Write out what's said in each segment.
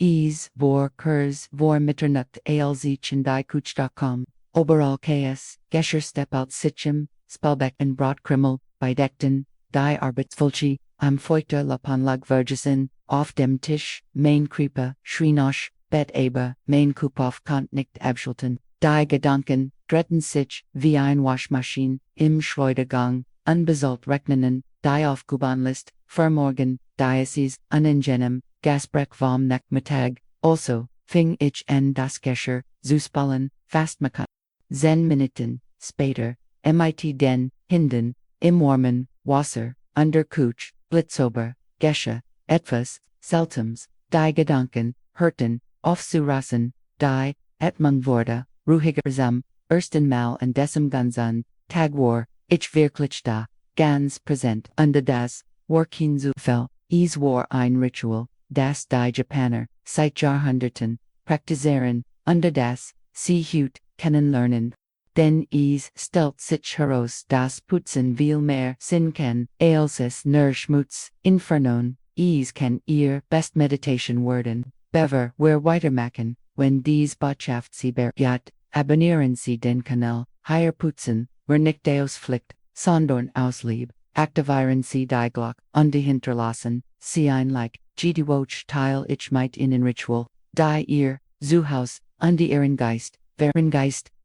vor Kurs vor Mitternacht alz.com. Overall Chaos, Gescher step out Sitchem, Spelbeck and Broad Krimmel, Beidekten, die Arbeitsvolchi, am Feuchter lapon lag Vergesen, auf dem Tisch, Main Creeper, Schrinosch, Bet Aber, Main Kupoff kant nicht abschulten, die Gedanken, Dretten sich, wie ein Waschmaschine, im Schleudergang, unbesollt rechnen, die Aufgabenlist, Vermorgen, Diocese, unengenem, Gasbrek vom Nachmittag, also, fing ich an das Gescher, Zuspallen, Fastmachen. Zen Minuten, später, mit den Hinden, im Warmen, Wasser, under Kuch, Blitzober, Gesche, etwas, Seltums, die Gedanken, Hurten, aufzurassen, die, Etmung ruhigersam, ersten Mal und dessen ganzen, Tag war, ich wirklich da, ganz präsent, under das, Workinzufel, es war ein Ritual, das die Japaner, seit Jahrhunderten, praktizieren, under das, sie hut, kennenlernen. Denn es stellt sich heraus, das Putzen viel mehr Sinn kann, als es nur Schmutz, Infernon, es kann ihr best Meditation werden, bever, wir weitermachen, wenn dies Botschaft sie bergt, abonnieren sie den Kanal, hier putzen, wir nicht Pflicht, sondern aus Lieb, aktivieren sie die Glock, und hinterlassen, sie ein Like, gedwoch teil ich mit ihnen Ritual, die ihr, Zuhause, und ihren Geist,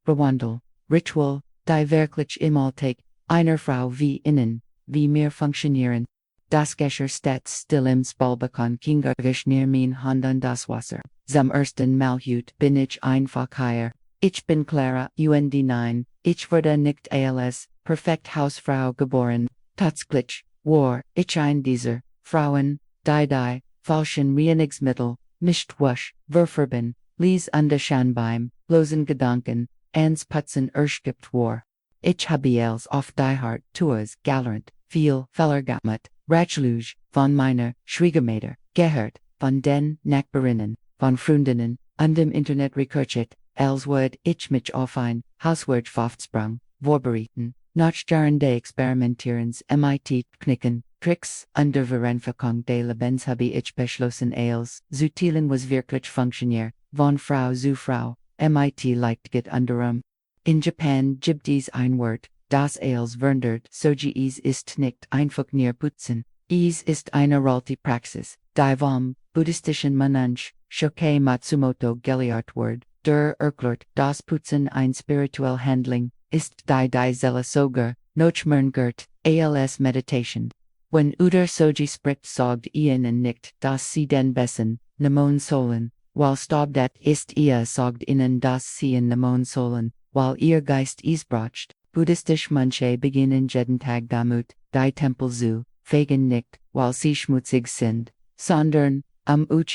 verwandelt. Ritual, die wirklich im Alltag, einer Frau wie innen, wie mir funktionieren. Das Gescher steht still im Spalbekon kingergisch near mein Hand an das Wasser. Zum ersten Mal bin ich einfach hier. Ich bin Clara, nein, ich wurde nicht als perfekt Hausfrau geboren. Tatsächlich, war ich ein dieser Frauen, die falschen Reinigungsmittel, mischt wasch, verfärben, lies under Schanbeim, losen Gedanken, ans Putzen erschgibt war. Ich habe als auf die Hart tuas galernt, viel verlergamet, Ratschluge, von meiner Schwiegermutter, gehört, von den Nachbarinnen, von Freundinnen, und im Internet researchet, als würde ich mich auf ein Hauswort vorgesprung, vorbereiten, nach Jahren de Experimentierens mit Knicken, Tricks, under Vereinfachung de Lebens habe ich beschlossen als, zutilen was wirklich funktioniert, von Frau zu Frau. Mit leicht geht anderem. In Japan gibt es ein Wort, das als verwandelt Soji ist nicht einfach nur putzen. Es ist eine alte Praxis, die vom buddhistischen Mönch Shokai Matsumoto gelehrt wird, der erklärt, das Putzen ein spirituelle Handling ist, die Seele sogar noch gehört, als Meditation. Wenn Soji spricht sagt ihnen nicht, dass sie den besten, nemon sollen. While stobdet ist sagt ihnen das sie in nemon sollen, while ihr Geist bracht, buddhistisch Mönche beginnen jeden Tag damit, die Tempel zu fegen nicht, while sie schmutzig sind, sondern,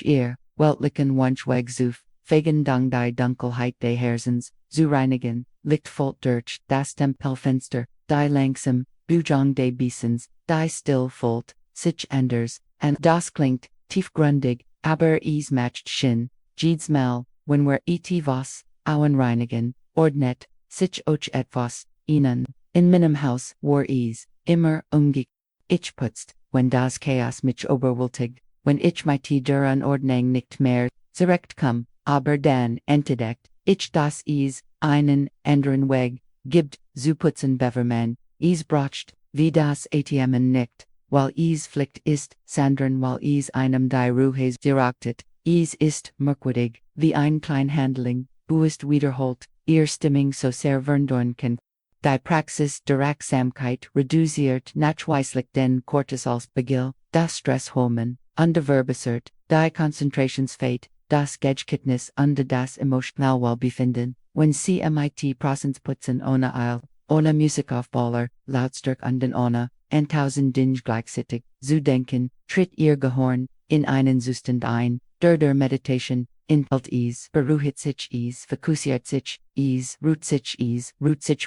ihr, weltlichen Wunschweg zu fegen dung die Dunkelheit des Herzens, zu reinigen, lichtvoll durch das Tempelfenster, die langsam, Bujang des Bissens, die stillfüllt, sich anders, and das klingt, tiefgründig, aber es macht Sinn, jedes Mal, wenn wir was, auen reinigen, ordnet, sich auch etwas, ihnen, in meinem Haus, war es, immer ich putzt, wenn das Chaos mich überwältigt, wenn ich mit der Anordnung nicht mehr, zurechtkomme, aber dann entdeckt, ich dass es, einen, anderen Weg, gibt, zu putzen beverman, es bracht, wie das ATM nicht, weil es Pflicht ist, sondern weil es einem die Ruhe direktet, es ist merkwürdig, wie ein Kleinhandling, bewusst wiederholt, ihr Stimmung so sehr verändern kann. Die Praxis der Achtsamkeit reduziert nachweislich den Cortisolspiegel, das Stresshormon, und verbessert, die Konzentrationsfähigkeit, das Gedächtnis und das emotionale Wohlbefinden, wenn sie mit Putzen ohne Eil, ohne Musikaufballer, Lautstärke und ohne, 1000 Dinge gleichzeitig, zu denken, tritt ihr Gehirn, in einen Zustand ein, der Meditation, entfällt es, beruhigt sich es, fokussiert sich es, ruht sich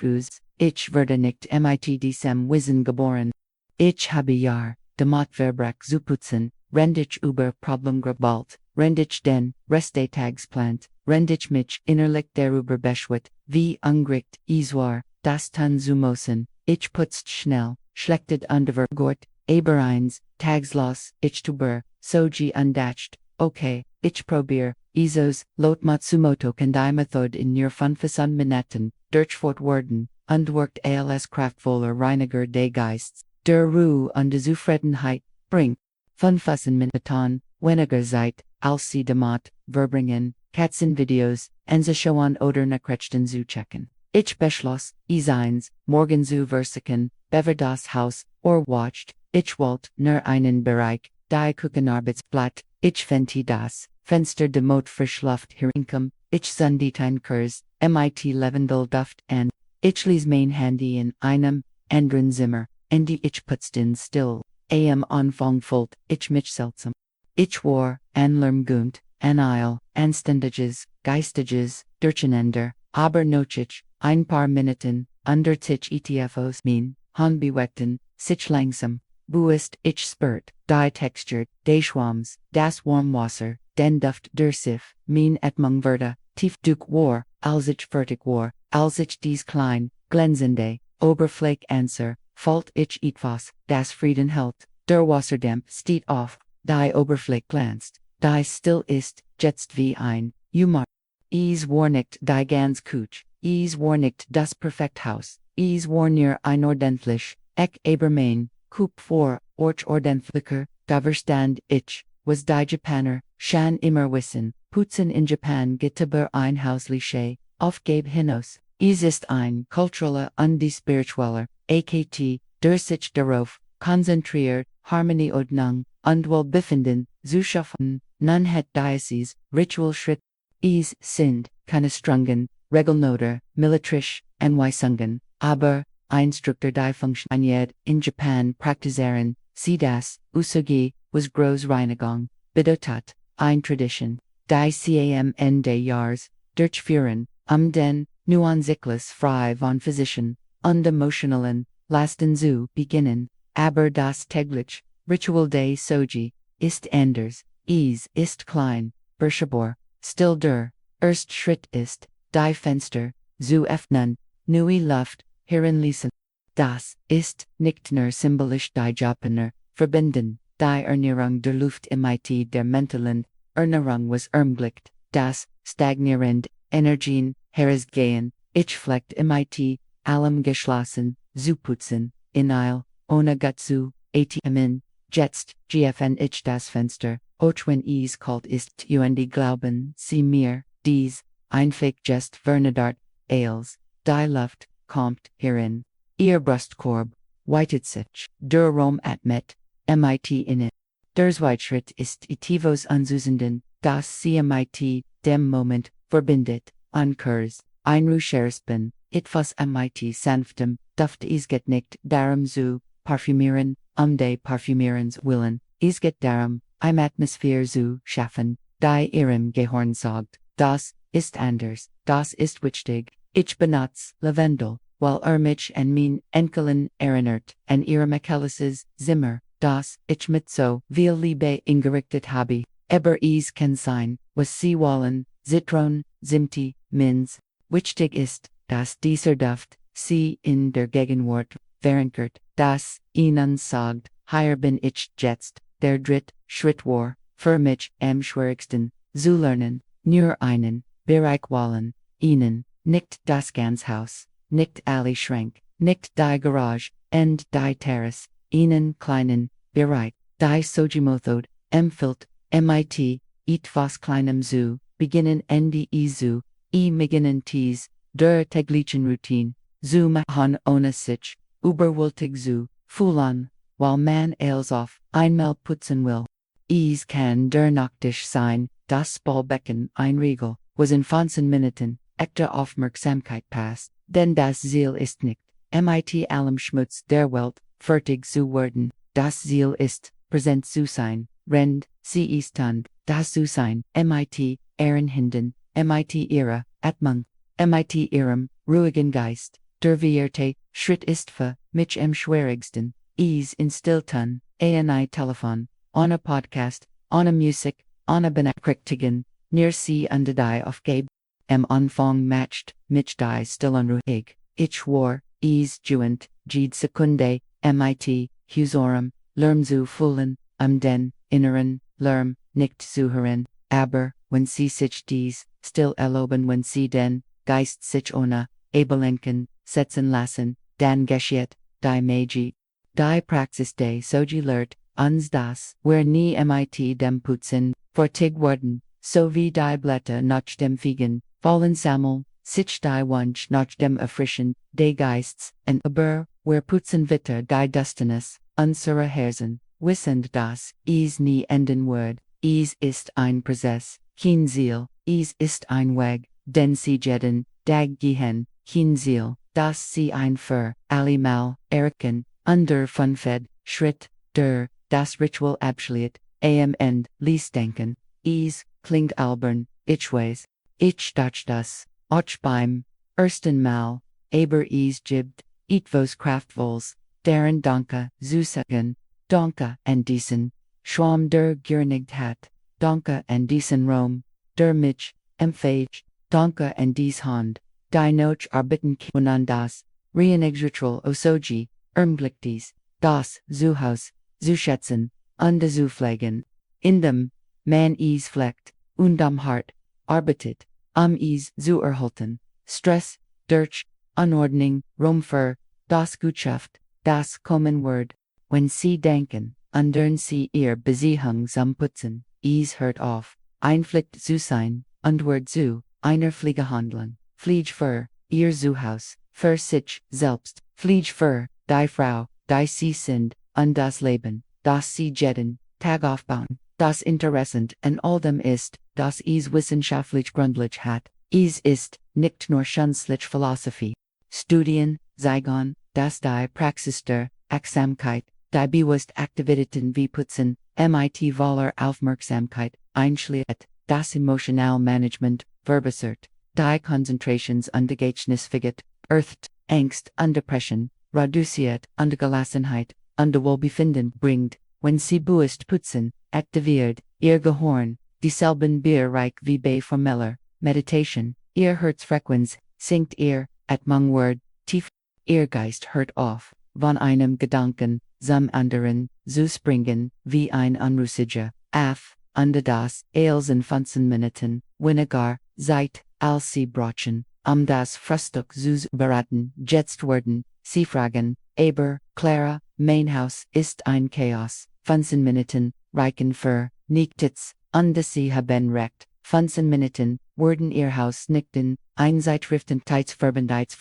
aus, ich werde nicht mit diesem Wissen geboren. Ich habe Jahr, damit Verbrech zu putzen, ich über Problem geballt, ich den Rest des Tags plant, ich mich innerlich darüber beschwert, wie angericht es war, das tun zu müssen, ich putzt schnell, schlechtet underver gort, aber eins, tagslos, ich tuber, Soji undacht, okay, ich probier, Isos, Lot Matsumoto Kandai Method in Near Fünfzehn Minuten, Durchfort Worden, Undworked als Kraftvoller Reiniger des Geists, der Ruhe und der Zufriedenheit, bringt. 15 Minuten, weniger Zeit, als sie damit verbringen, Katzenvideos, Enzeschowan oder Nachrichten zu checken. Ich beschloss, eins, morgen zu versichern, bever das Haus, watched, ich wollt, nur einen Bereich, die Küchenarbeitsblatt, ich fenti das, Fenster de Mot Frischluft herinkom, ich sunditein Kurs, mit Lavendel Duft and, ich lies mein Handy in einem, anderen Zimmer, and die ich putzten still, Anfang volt, ich mich seltsam. Ich war, Anlermgund, an Eil, Anständiges, Geistiges, Durcheinander, aber nochich, ein paar Minuten, under tich ETFOs mein, Hanbeweckten, sich langsam, buist, ich spürt, die Textured, des Schwamms, das Warmwasser, den Duft der Sif, mein Etmung Verda, tief Duke war, als ich fertig war, als ich dies klein, glänzende, Oberfläche answer, falt ich etwas, das Frieden hält, der Wasserdamp steht auf, die Oberfläche glänzt, die still ist, jetzt wie ein, Umar. Es war nicht die ganz Kuch, es war nicht das Perfekthaus, es war nur ein ordentlich, aber mein, Coup vor, ordentlicher, da verstand ich, was die Japaner, schon immer wissen, Putzen in Japan geht aber ein hausliche, Aufgabe hinaus, es ist ein kultureller und die spiritueller, akt, der sich darauf, konzentriert, Harmonie Ordnung, und Wohlbefinden, zu schaffen, nun hat Diocese, Ritual Schritt, es sind, keine strengen, Regelnoter, militrisch, Anweisungen, aber, Instruktor die Funktion in Japan praktizieren, sie das, Usugi, was Großreinigung, bedeutet, ein Tradition, die CAM des Jahres, durchführen, den, nuanzigles frei von physischen, und emotionalen, Lasten zu beginnen, aber das täglich, Ritual des Soji, ist anders, es ist klein, beschaubar, still der, erst Schritt ist, die Fenster, zu öffnen, neue Luft, heranließen. Das ist nicht nur symbolisch die Japaner, verbinden, die Erneuerung der Luft mit der mentalen Erneuerung was ermöglicht, das, stagnierend, Energien, herausgehen, ich flecht mit, allem geschlossen, zu putzen, in Eil, ohne Gatsu, atmen, jetzt, gfn ich das Fenster, auch wenn es kalt ist, und glauben, sie mir, dies, einfach just vernedart, als, die Luft, kommt, herin, ihr Brustkorb, weitet sich, der Raum atmet, mit in it. Der Zweitschritt ist etivos anzusenden, das sie mit, dem Moment, verbindet, ankurs, einruscherspen, etwas mit sanftem, duft es geht nicht darum zu, parfümieren, de parfümierens willen, es geht darum, im Atmosphäre zu schaffen, die ihrem Gehirn sagt, das ist anders, das ist wichtig, ich benutze Lavendel, while mich and mein Enkelin erinnert, an ihre Michaelis's Zimmer, das ich mit so viel Liebe ingerichtet habe, aber es kann sein, was sie wollen, Zitron, Zimti, Minz, wichtig ist, dass dieser Duft, sie in der Gegenwart, verankert, das, ihnen sagt, hier bin ich jetzt, der dritt, Schritt war, für mich am schwierigsten, zu lernen, nur einen, Bereich wollen, ihnen, nicht das ganz Haus, nicht alle Schrank, nicht die Garage, und die Terrace, ihnen kleinen, Bereich, die Sojimethod, empfiehlt, mit, etwas kleinem zu, beginnen Ende zu, beginnen tees, der täglichen Routine, zu machen ohne sich, überwältig zu, fühlen, weil man als auf einmal putzen will. Es kann der Nachtisch sein, das Spülbecken einriegel, was in 15 Minuten, echte Aufmerksamkeit passt, denn das Ziel ist nicht, mit allem Schmutz der Welt, fertig zu werden, das Ziel ist, präsent zu sein, rend, sie ist tund, das zu sein, mit, ihren Händen, mit ihrer, Atmung, mit ihrem, ruhigen Geist, der vierte, Schritt ist für, mich am schwierigsten, es in Stilltun, ani Telefon, ohne Podcast, ohne Musik, ohne Benachrichtigen, nur sie und die Aufgabe. Am Anfang matcht, mich die Stillunruhig, ich war, es juent, jede Sekunde, mit, Husorem, Lärm zu fühlen, den, inneren, Lärm, nicht zuhören, aber, wenn sie sich dies, still erlauben, wenn sie den Geist sich ohne Ablenken setzen lassen, dann geschieht die Magie. Die Praxis des Soji lehrt uns das, wir nie mit dem Putzen fertig werden, so wie die Blätter nach dem Fegen fallen sammeln, sich die Wunsch nach dem Erfrischen des Geists, und aber, wir putzen weiter die Dusternis unserer Herzen, wissend das, es nie enden wird, es ist ein Prozess, kein Ziel, es ist ein Weg, den sie jeden Tag gehen, kein Ziel, das sie ein für allemal erreichen, under fünfzehn Schritt, der das Ritual abschließt, am Ende denken, es klingt albern, ich weiß, ich dachte das, auch beim ersten Mal, aber es gibt etwas Kraftvolles, deren Danke zu sagen, Danke an diesen Schwarm der gereinigt hat, Danke an diesen Raum, der mich empfängt, Danke an dies Hand, die noch arbeiten und an das Reinigungsritual Soji, ermöglicht das Zuhause zu schätzen, und zu pflegen, in dem man es pflegt, und am Hart arbeitet, es zu erhalten, Stress, durch Anordnung, Raum für das Gutschaft, das kommen wird, wenn sie denken, andern sie ihr Beziehung zum Putzen, es hört auf, einpflicht zu sein, und wird zu einer Pflege handeln, Pflege für ihr Zuhause, für sich selbst, Pflege für die Frau, die sie sind, und das Leben, das sie jeden Tag aufbauen, das interessant an all dem ist, das es wissenschaftlich gründlich hat, es ist nicht nur schönstliche Philosophie. Studien zeigen, dass die Praxis der Achtsamkeit, die bewusst Aktivitäten wie Putzen, mit voller Aufmerksamkeit einschließt, das Emotional Management verbessert, die Konzentrations- und Gedächtnisfähigkeit erhöht, Angst und Depression reduziert und Gelassenheit und Wohlbefinden bringt, wenn sie bewusst putzen, aktiviert ihr Gehirn, dieselben Bereich wie bei formeller Meditation, ihr Herzfrequenz sinkt ihr Atmung wird tief, ihr Geist hört auf, von einem Gedanken zum anderen zu springen, wie ein unruhiger Aff, und das in 15 Minuten weniger Zeit als sie brauchen, das Frühstück zu beraten, jetzt werden sie fragen, aber, Clara, mein Haus ist ein Chaos, 15 Minuten reichen für nichts, und sie haben recht, 15 Minuten werden ihr Haus nicht in verwandelt,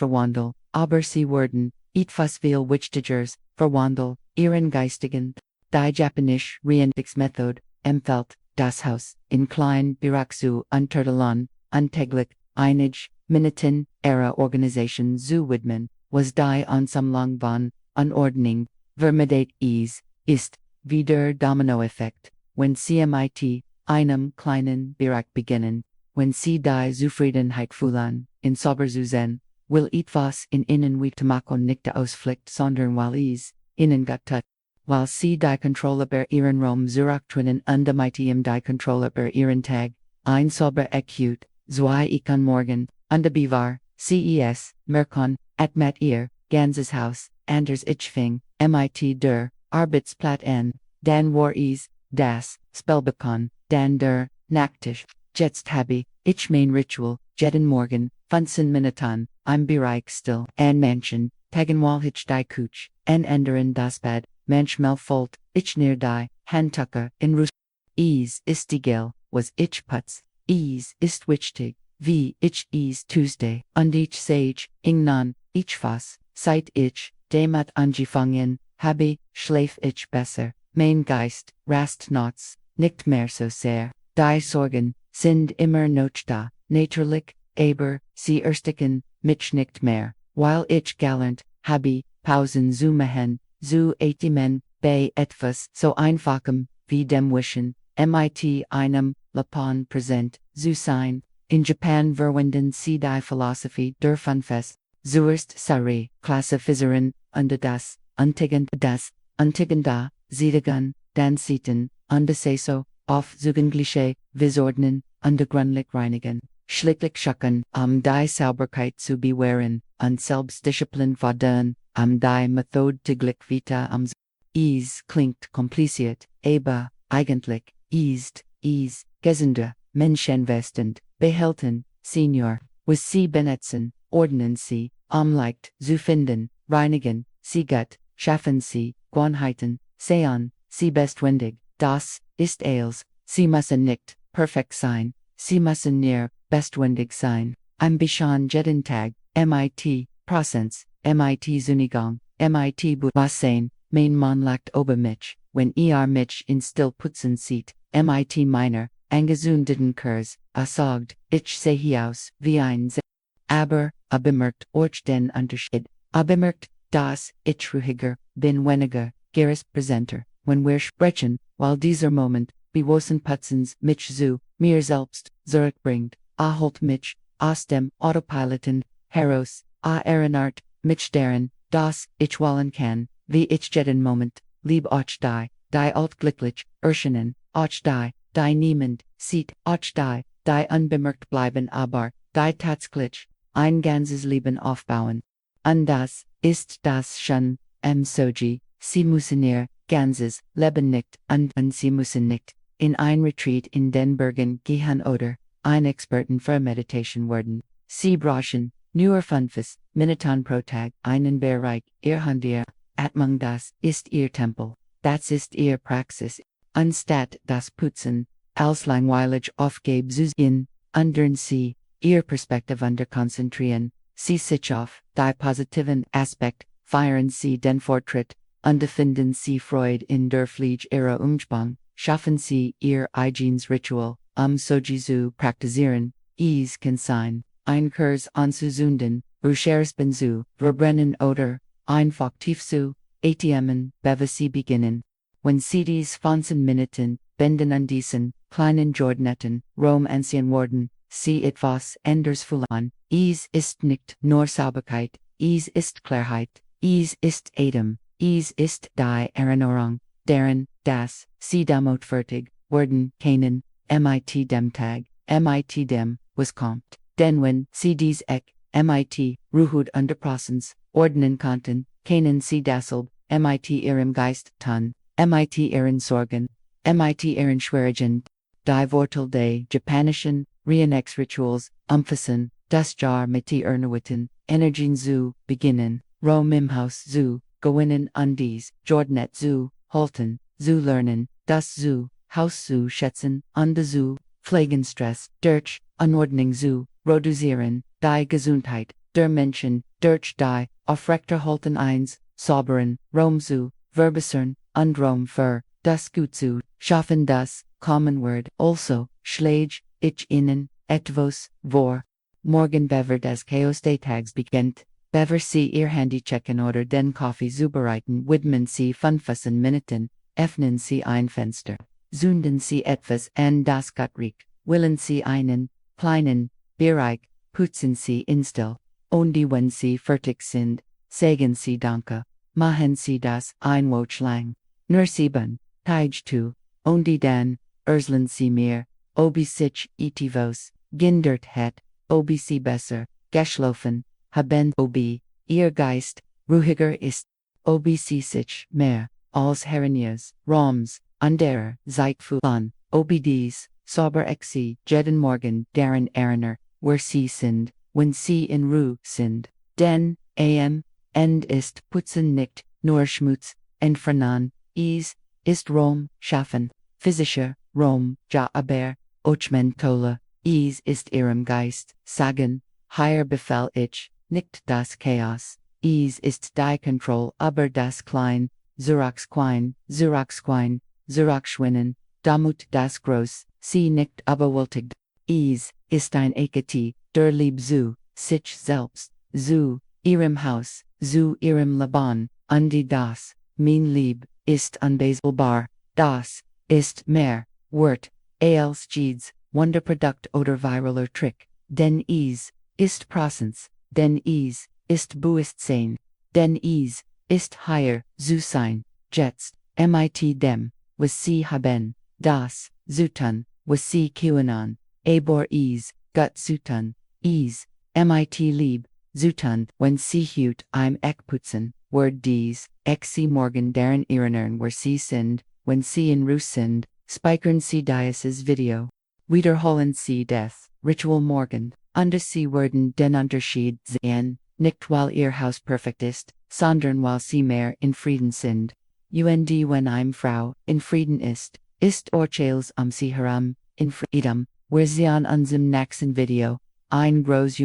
aber sie werden etwas viel Wichtigeres verwandelt, ihren geistigen. Die japanische Reinigungsmethode empfiehlt, das Haus in klein Bereich zu unterteilen, und täglich einige Minuten ihrer Organisation zu widmen, was die Ansammlung von Anordnung vermeidet ist, wie der Dominoeffekt, wenn sie mit einem kleinen Bereich beginnen, wenn sie die Zufriedenheit fühlen, in sauber zu sein, will etwas in ihnen wie Tomako nicht ausfliegt, sondern weil es ihnen gut tut, weil sie die Kontrolle über ihren Raum zurückdrehen und mit ihm die Kontrolle über ihren Tag, ein sauber acute, zwei ich an morgen, und bewahr, ces, merkon, mit ihr, ganzes Haus, anders ich fing, mit der Arbeitsplatz an, dann war es, das, Spellbekon, dann der, Nacktisch, jetzt habe ich mein Ritual, jeden Morgen, 15 Minuten, im Bereich still, an Menschen, tagenwal ich die Couch, en ändern das Bad, manchmal folgt, ich near die, Handtucker, in Rus. Es ist egal, was ich putz, es ist wichtig, wie ich es Tuesday, und ich sage, ingnan, ich was, seit ich, damit angefangen, habe, schläf ich besser, mein Geist, rast nots, nicht mehr so sehr, die Sorgen, sind immer noch da, natürlich, aber, sie ersticken, mich nicht mehr, weil ich gelernt, habe, Pausen zu machen, zu atmen, bei etwas so einfachem, wie dem Wischen, mit einem Lapon präsent, zu sein, in Japan verwenden sie die Philosophie der Fünfzehn, zuerst Sari, klassifizieren, und das, Antigenda, Zedigen, dann Sitten, und so, auf Zugengliche, Visordnen, und gründlich reinigen, schlichtlich schacken, die Sauberkeit zu bewahren, und Selbstdisziplin fordern, die Methode täglich vita es klingt kompliziert, aber, eigentlich, ist is, gesinde, menschenwestend, behelten, senior, was sie benetzen, ordnen sie, umleicht, zu finden, reinigen, sie gut, schaffen sie, Gewohnheiten, sean, sie bestwendig, das ist alles, sie müssen nicht perfekt sein, sie müssen nur bestwendig sein. Ambition jeden Tag, mit, Prozents, mit Zunigung, mit Bewusstsein, mein Mann lacht ober mich, wenn mich in still Putzen sieht, mit meiner, angesundeten Kurs, sagt, ich sehe aus, wie ein aber, bemerkt, den Unterschied, bemerkt, dass ich ruhiger bin weniger, geres Präsenter, wenn wir sprechen, weil dieser Moment, bewussten Putzens mich zu, mir selbst, zurückbringt, holt mich, aus dem Autopiloten, heraus, erinnert, mich daran, dass ich wollen kann, wie ich jeden Moment, lieb euch die alt glücklich, erscheinen, euch die niemand, sieht, euch die unbemerkt bleiben aber, die tatsächlich, ein ganzes Leben aufbauen. Und das ist das schon, Soji, sie müssen ihr ganzes Leben nicht und sie müssen nicht in ein Retreat in den Bergen gehen oder ein Experten für Meditation werden. Sie brauchen nur 5 Minuten pro Tag einen Bereich ihr Handir, Atmung das ist ihr Tempel, das ist ihr Praxis, anstatt das Putzen, als langweilig aufgeben zu in, undern sie, ihr Perspektive under konzentrieren, sie sich auf, die positiven Aspekt, feiern sie den Fortschritt, und finden sie Freude in der Pflege ihrer Umgebung, schaffen sie ihr eigenes Ritual, Soji zu praktizieren, es kann sein, ein Kurs anzuzunden, Ruhersben zu verbrennen oder, einfach tief zu atmen, bevor sie beginnen. Wenn sie dies 15 Minuten, benden an diesen, kleinen Jordnetten, Rom ancien worden, sie etwas anders fühlen, es ist nicht nur Sauberkeit, es ist Klarheit, es ist Atem, es ist die Erinnerung, deren, das, sie damit fertig, werden, keinen, mit dem Tag, mit dem, was kommt, denn wenn sie dies mit, ruhig under Prozens, ordnen konnten, kennen sie dasselb, mit ihrem Geist tun, mit ihren Sorgen, mit ihren Schwierigen, die Wortel des japanischen, Reinigungsrituals, umfassen, das Jahr mit Ernawitten, Energien zu beginnen, Rom im Haus zu gewinnen und dies, Jordnet zu halten, zu lernen, das zu Haus zu schätzen, und zu pflegen Stress, durch Anordnung zu reduzieren, die Gesundheit der Menschen, durch die Aufrechter halten eins, sauberen, Rom zu verbessern, und Rom für das Gut zu schaffen das, Common Word, also, schlägt, ich ihnen, etwas, vor. Morgen bever des Chaos des Tags beginnt, bever sie ihr Handy checken oder den Kaffee zubereiten, widmen sie 15 Minuten, öffnen sie ein Fenster, zünden sie etwas an das Gutreich, willen sie einen, kleinen, Bereich, putzen sie instill, und wenn sie fertig sind, sagen sie Danke, machen sie das ein Woche lang, nur 7, Tage zu, und dann, erzählen sie mir, ob sich etwas geändert hat, ob sie besser geschlafen haben, ob ihr Geist ruhiger ist, ob sie sich mehr als Herrenias, Roms, anderer Zeit fühlen, ob dies, sauber sie jeden Morgen deren Erinner, wer sie sind, wenn sie in Ruhe sind, denn, end ist Putzen nicht, nur Schmutz, entfernen, es ist Rom, schaffen, physischer, Rom, ja aber, Ochmentola, es ist ihrem Geist, sagen, hier befehl ich, nicht das Chaos, es ist die Kontrolle aber das Klein, Zurachsquine, Zurachschwinnen, damit das Groß, sie nicht überwältigt, es ist ein Ekati, der Lieb zu, sich selbst, zu, ihrem Haus, zu ihrem Leben, und das, mein Lieb, ist unbezweifelbar, das, ist mehr, Wort, als jedes, Wunderprodukt oder viraler Trick, denn es, ist Prozens, denn es, ist Bewusstsein, denn es, ist higher, zu sein, jetzt, mit dem, was sie haben, das, zu tun, was sie können, aber es, gut zu tun, es, mit lieb, zu tun, wenn sie hüt im Putzen, word dies, sie morgen deren Erinnerung, where sie sind, wenn sie in Ruhe sind, Spikern sie dieses Video. Wiederholen sie death, Ritual morgen, under sie werden den Unterschied sehen, nicht weil ihr Haus perfekt ist, sondern weil sie mehr in Frieden sind. Und wenn eine Frau in Frieden ist Orchales sie herum, in Frieden, wir sehen unserem nächsten Video, ein groß